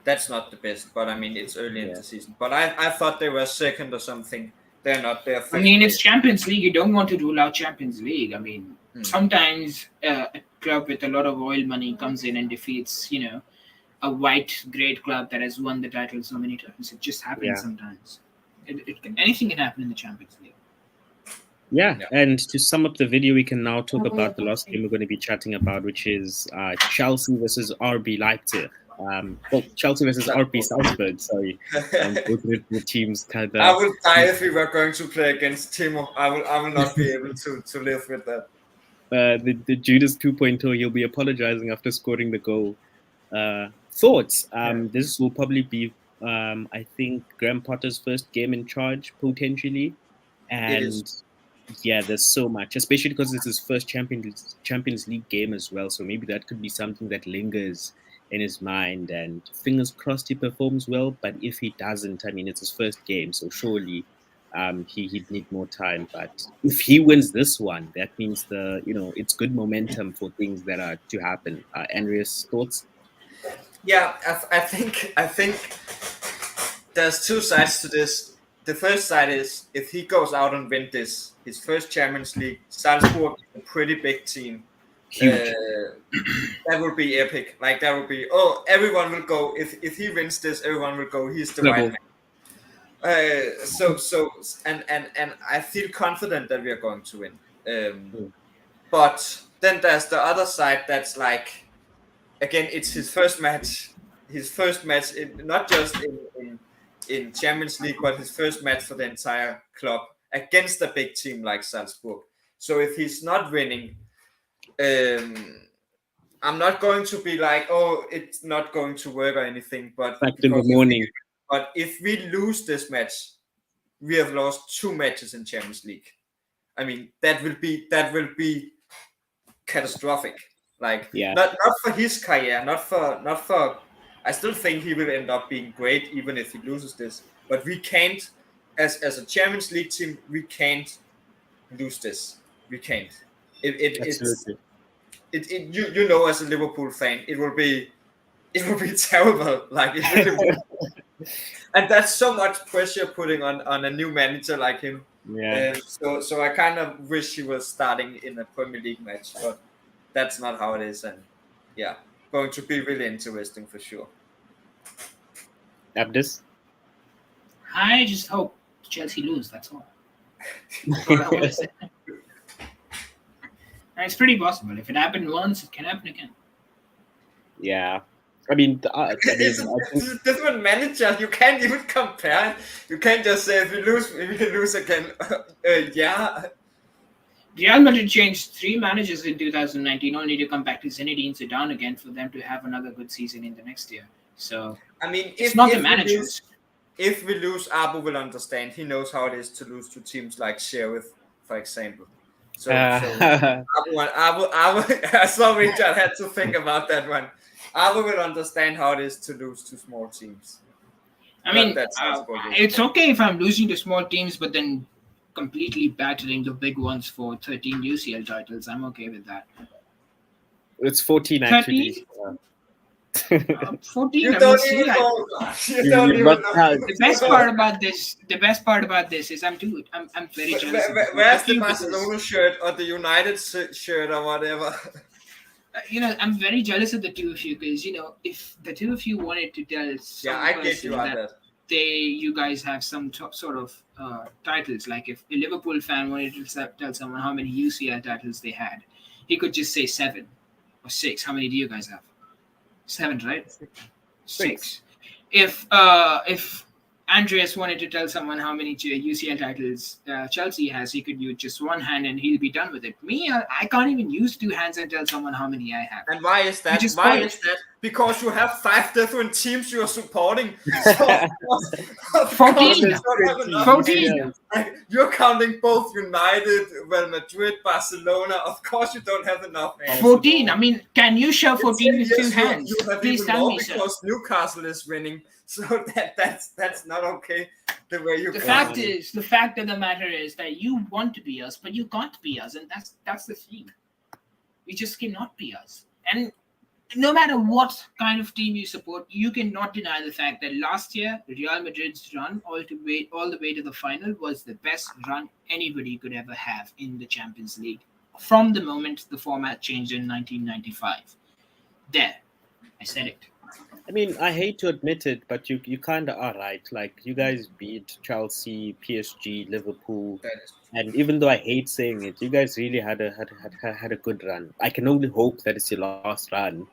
B: the best, but I mean it's early in the season. But I thought they were 2nd or something. They're not. They're 5th.
C: I mean, it's Champions League. You don't want to rule out Champions League. I mean, sometimes a club with a lot of oil money comes in and defeats, a white great club that has won the title so many times. It just happens sometimes. Anything can happen in the Champions League.
A: Yeah, and to sum up the video, we can now talk about the last game we're going to be chatting about, which is Chelsea versus RB Leipzig. Chelsea versus RB Salzburg. Sorry, both Red Bull teams kind of.
B: I would die if we were going to play against Timo. I will not be able to live with that.
A: The Judas 2.0. He'll be apologizing after scoring the goal. Thoughts? This will probably be, I think, Graham Potter's first game in charge potentially, and. Yeah, there's so much, especially because it's his first Champions League game as well. So maybe that could be something that lingers in his mind. And fingers crossed he performs well. But if he doesn't, I mean, it's his first game, so surely he'd need more time. But if he wins this one, that means it's good momentum for things that are to happen. Andreas, thoughts?
B: Yeah, I think there's two sides to this. The first side is if he goes out and wins this, his first Champions League, Salzburg, a pretty big team. That would be epic. Like that would be. Everyone will go. If he wins this, everyone will go. He's the right man. And I feel confident that we are going to win. But then there's the other side that's like, again, it's his first match. His first match, not just in Champions League, but his first match for the entire club against a big team like Salzburg. So if he's not winning, I'm not going to be like, it's not going to work or anything. But
A: in the morning.
B: But if we lose this match, we have lost 2 matches in Champions League. I mean, that will be catastrophic. Like, not for his career, not for. I still think he will end up being great even if he loses this. But we can't, as a Champions League team, we can't lose this. We can't.
A: Absolutely.
B: You know, as a Liverpool fan, it will be terrible. Like it really will. And that's so much pressure putting on a new manager like him.
A: Yeah.
B: So I kind of wish he was starting in a Premier League match, but that's not how it is. And yeah. Going to be really interesting for sure.
A: Abdus?
C: I just hope Chelsea lose, that's all. That's all I want to say. And it's pretty possible. If it happened once, it can happen again.
A: Yeah. I mean,
B: it's a different manager. You can't even compare. You can't just say if we can lose again. Yeah.
C: Real Madrid changed 3 managers in 2019, only to come back to Zinedine Zidane again for them to have another good season in the next year. So,
B: I mean,
C: it's not the managers.
B: If we lose, Abu will understand. He knows how it is to lose to teams like Sheriff, for example. So Abu, I saw Richard had to think about that one. Abu will understand how it is to lose to small teams.
C: I mean, it's okay if I'm losing to small teams, but then completely battering the big ones for 13 UCL titles. I'm okay with that.
A: It's 14 actually.
C: 14. The best part about this is I'm very jealous.
B: Where's the Barcelona shirt or the United shirt or whatever?
C: I'm very jealous of the two of you because if the two of you wanted to tell
B: I get you on that.
C: You guys have some sort of titles. Like if a Liverpool fan wanted to tell someone how many UCL titles they had, he could just say 7 or 6. How many do you guys have? 7, right?
A: 6.
C: If Andreas wanted to tell someone how many UCL titles Chelsea has, he could use just one hand and he'll be done with it. Me, I can't even use 2 hands and tell someone how many I have.
B: And why is that?
C: Is
B: Why is that? Because you have 5 different teams you are supporting. So, of
C: 14.
B: course,
C: 14.
B: Like, you're counting both United, Real Madrid, Barcelona. Of course, you don't have enough hands.
C: 14. I mean, can you show 14 with 2 hands?
B: You have
C: Please
B: even
C: tell
B: more
C: me, sir.
B: because Newcastle is winning. So that's not okay. The way you.
C: The fact of the matter is that you want to be us, but you can't be us, and that's the thing. We just cannot be us. And no matter what kind of team you support, you cannot deny the fact that last year Real Madrid's run all the way to the final was the best run anybody could ever have in the Champions League from the moment the format changed in 1995. There, I said it.
A: I mean, I hate to admit it, but you kind of are right. Like, you guys beat Chelsea, PSG, Liverpool, and even though I hate saying it, you guys really had a good run. I can only hope that it's your last run,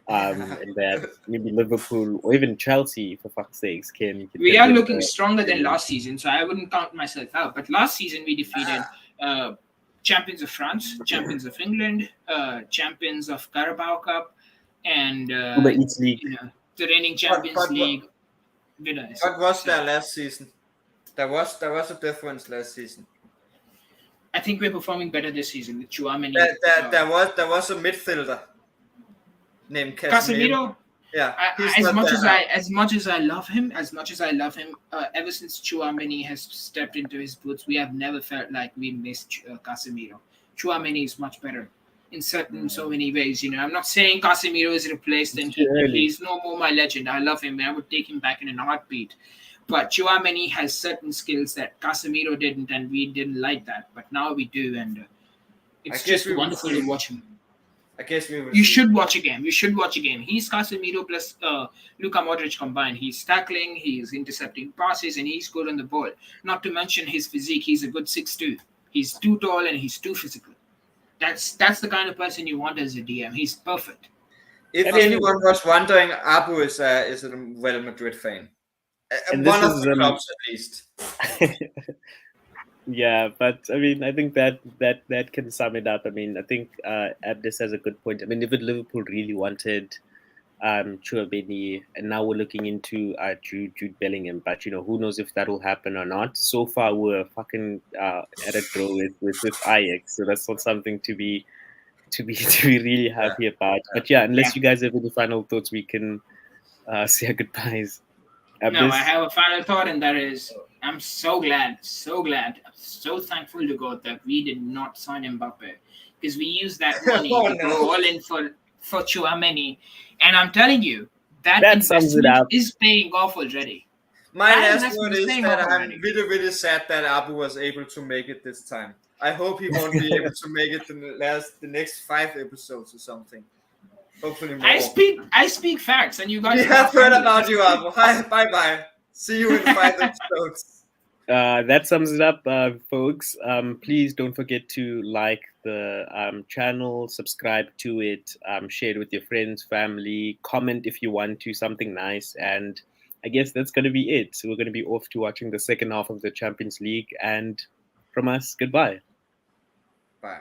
A: and that maybe Liverpool or even Chelsea, for fuck's sakes, can.
C: We are looking stronger than last season, so I wouldn't count myself out. But last season we defeated champions of France, champions of England, champions of Carabao Cup, and the reigning Champions League winners.
B: What was there last season? There was a difference last season.
C: I think we're performing better this season with Tchouaméni.
B: There was a midfielder named
C: Casemiro.
B: Yeah,
C: as much as I love him, ever since Tchouaméni has stepped into his boots, we have never felt like we missed Casemiro. Tchouaméni is much better in so many ways. I'm not saying Casemiro is replaced and he's no more my legend. I love him. I would take him back in a heartbeat. But Tchouaméni has certain skills that Casemiro didn't, and we didn't like that. But now we do, and it's just wonderful to watch him.
B: I guess we will.
C: You should watch a game. He's Casemiro plus Luka Modric combined. He's tackling, he's intercepting passes, and he's good on the ball. Not to mention his physique. He's a good 6'2". He's too tall and he's too physical. That's the kind of person you want as a DM. He's perfect.
B: If anyone was wondering, Abu is a Real Madrid fan. One of the clubs, at least.
A: Yeah, but I mean, I think that can sum it up. I mean, I think Abdis has a good point. I mean, if Liverpool really wanted Tchouaméni, and now we're looking into Jude Bellingham, but who knows if that will happen or not. So far, we're fucking at a draw with Ajax, so that's not something to be really happy about. But yeah, unless you guys have any final thoughts, we can say our goodbyes.
C: No, I have a final thought, and that is, I'm so glad, so thankful to God that we did not sign Mbappe, because we used that money to go all in for Tchouaméni, and I'm telling you, that investment is paying off already.
B: My last word is that I'm really, really sad that Abu was able to make it this time. I hope he won't be able to make it the next 5 episodes or something. Hopefully more.
C: I speak facts, and you guys.
B: We have heard about you, Abu. Hi, bye. See you in 5 episodes.
A: That sums it up, folks. Please don't forget to like the channel, subscribe to it, share it with your friends, family, comment if you want to, something nice. And I guess that's going to be it. So we're going to be off to watching the second half of the Champions League. And from us, goodbye.
B: Bye.